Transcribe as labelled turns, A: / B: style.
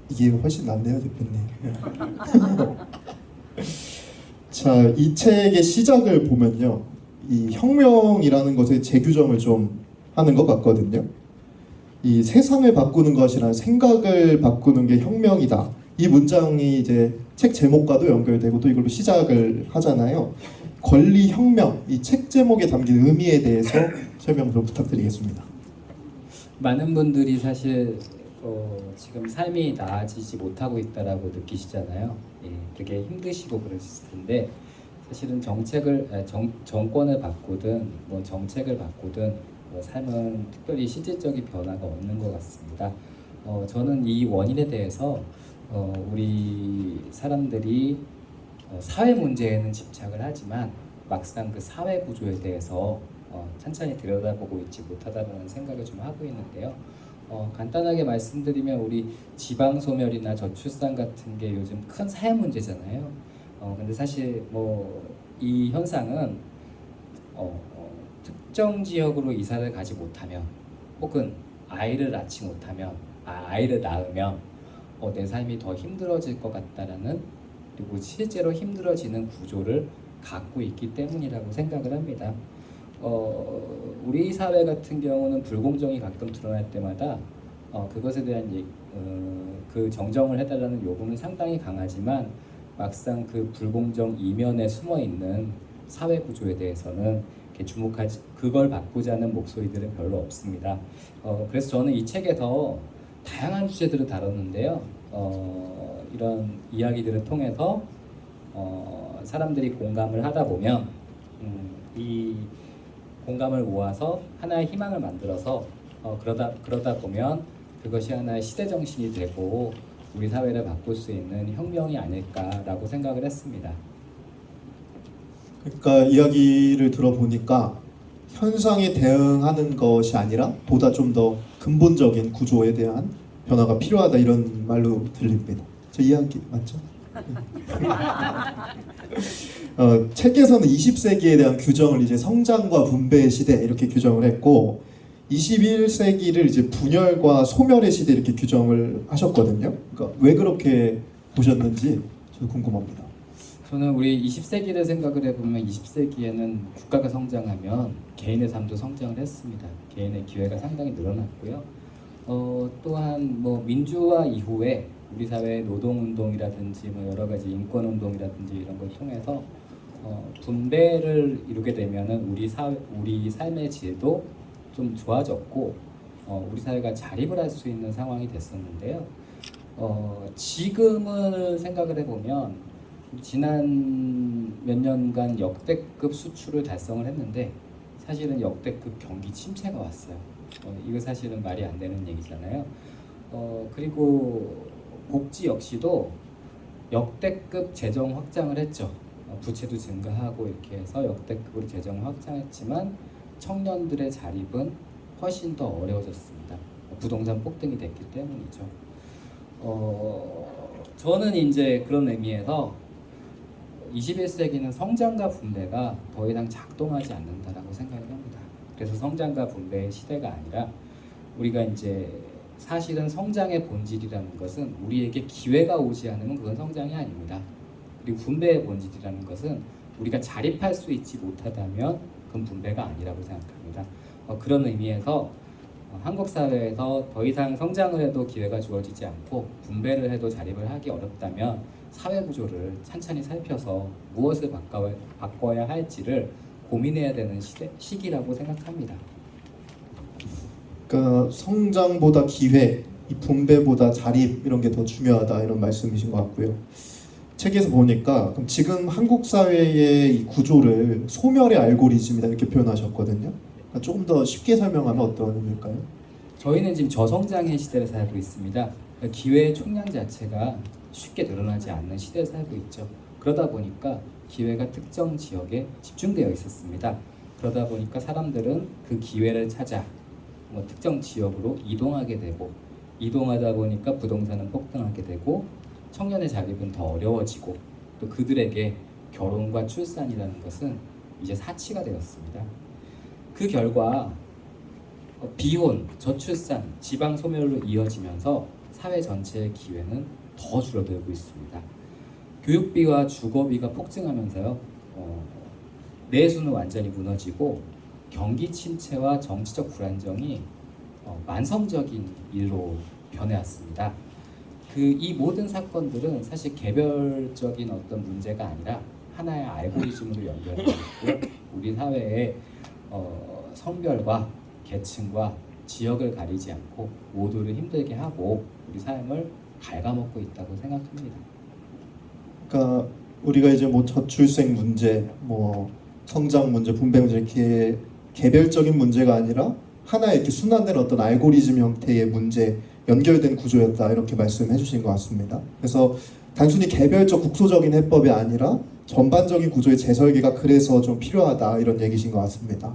A: 이게 훨씬 낫네요, 대표님. 자, 이 책의 시작을 보면요, 이 혁명이라는 것의 재규정을 좀 하는 것 같거든요. 이 세상을 바꾸는 것이란 생각을 바꾸는 게 혁명이다. 이 문장이 이제 책 제목과도 연결되고 또 이걸로 시작을 하잖아요. 권리 혁명, 이 책 제목에 담긴 의미에 대해서 설명 좀 부탁드리겠습니다.
B: 많은 분들이 사실 지금 삶이 나아지지 못하고 있다라고 느끼시잖아요. 예, 되게 힘드시고 그러실 텐데 사실은 정권을 바꾸든 뭐 정책을 바꾸든 뭐 삶은 특별히 실질적인 변화가 없는 것 같습니다. 저는 이 원인에 대해서 우리 사람들이 사회 문제에는 집착을 하지만 막상 그 사회 구조에 대해서 천천히 들여다보고 있지 못하다는 생각을 좀 하고 있는데요. 간단하게 말씀드리면 우리 지방 소멸이나 저출산 같은 게 요즘 큰 사회 문제잖아요. 근데 사실 뭐 이 현상은 특정 지역으로 이사를 가지 못하면 혹은 아이를 아이를 낳으면 내 삶이 더 힘들어질 것 같다라는, 그리고 실제로 힘들어지는 구조를 갖고 있기 때문이라고 생각을 합니다. 우리 사회 같은 경우는 불공정이 가끔 드러날 때마다 그것에 대한 그 정정을 해달라는 요구는 상당히 강하지만 막상 그 불공정 이면에 숨어 있는 사회 구조에 대해서는 주목하지, 그걸 바꾸자는 목소리들은 별로 없습니다. 그래서 저는 이 책에서 다양한 주제들을 다뤘는데요. 이런 이야기들을 통해서 사람들이 공감을 하다 보면 이 공감을 모아서 하나의 희망을 만들어서 그러다 보면 그것이 하나의 시대 정신이 되고 우리 사회를 바꿀 수 있는 혁명이 아닐까라고 생각을 했습니다.
A: 그러니까 이야기를 들어보니까 현상에 대응하는 것이 아니라 보다 좀 더 근본적인 구조에 대한 변화가 필요하다, 이런 말로 들립니다. 저 이야기 맞죠? 책에서는 20세기에 대한 규정을 이제 성장과 분배의 시대 이렇게 규정을 했고 21세기를 이제 분열과 소멸의 시대 이렇게 규정을 하셨거든요. 그러니까 왜 그렇게 보셨는지 저도 궁금합니다.
B: 저는 우리 20세기를 생각을 해보면 20세기에는 국가가 성장하면 개인의 삶도 성장을 했습니다. 개인의 기회가 상당히 늘어났고요. 또한 뭐 민주화 이후에 우리 사회의 노동운동이라든지 뭐 여러 가지 인권운동이라든지 이런 걸 통해서 분배를 이루게 되면은 우리 삶의 질도 좀 좋아졌고 우리 사회가 자립을 할 수 있는 상황이 됐었는데요. 지금을 생각을 해보면 지난 몇 년간 역대급 수출을 달성을 했는데 사실은 역대급 경기 침체가 왔어요. 이거 사실은 말이 안 되는 얘기잖아요. 그리고 복지 역시도 역대급 재정 확장을 했죠. 부채도 증가하고 이렇게 해서 역대급으로 재정을 확장했지만 청년들의 자립은 훨씬 더 어려워졌습니다. 부동산 폭등이 됐기 때문이죠. 저는 이제 그런 의미에서 21세기는 성장과 분배가 더 이상 작동하지 않는다라고 생각을 합니다. 그래서 성장과 분배의 시대가 아니라 우리가 이제 사실은 성장의 본질이라는 것은 우리에게 기회가 오지 않으면 그건 성장이 아닙니다. 그리고 분배의 본질이라는 것은 우리가 자립할 수 있지 못하다면 그건 분배가 아니라고 생각합니다. 그런 의미에서 한국 사회에서 더 이상 성장을 해도 기회가 주어지지 않고 분배를 해도 자립을 하기 어렵다면 사회 구조를 찬찬히 살펴서 무엇을 바꿔야 할지를 고민해야 되는 시기라고 생각합니다.
A: 그러니까 성장보다 기회, 이 분배보다 자립 이런 게 더 중요하다, 이런 말씀이신 것 같고요. 책에서 보니까 그럼 지금 한국 사회의 이 구조를 소멸의 알고리즘이다 이렇게 표현하셨거든요. 그러니까 조금 더 쉽게 설명하면 어떤 의미일까요?
B: 저희는 지금 저성장의 시대를 살고 있습니다. 기회의 총량 자체가 쉽게 늘어나지 않는 시대를 살고 있죠. 그러다 보니까 기회가 특정 지역에 집중되어 있었습니다. 그러다 보니까 사람들은 그 기회를 찾아 특정 지역으로 이동하게 되고, 이동하다 보니까 부동산은 폭등하게 되고 청년의 자립은 더 어려워지고, 또 그들에게 결혼과 출산이라는 것은 이제 사치가 되었습니다. 그 결과 비혼, 저출산, 지방 소멸로 이어지면서 사회 전체의 기회는 더 줄어들고 있습니다. 교육비와 주거비가 폭증하면서요. 내수는 완전히 무너지고 경기 침체와 정치적 불안정이 만성적인 일로 변해왔습니다. 이 모든 사건들은 사실 개별적인 어떤 문제가 아니라 하나의 알고리즘으로 연결되어 있고요. 우리 사회의 성별과 계층과 지역을 가리지 않고 모두를 힘들게 하고 우리 삶을 갉아먹고 있다고 생각합니다.
A: 그러니까 우리가 이제 뭐 저출생 문제, 뭐 성장 문제, 분배 문제 이렇게 개별적인 문제가 아니라 하나의 이렇게 순환된 어떤 알고리즘 형태의 문제, 연결된 구조였다 이렇게 말씀해 주신 것 같습니다. 그래서 단순히 개별적 국소적인 해법이 아니라 전반적인 구조의 재설계가 그래서 좀 필요하다 이런 얘기신 것 같습니다.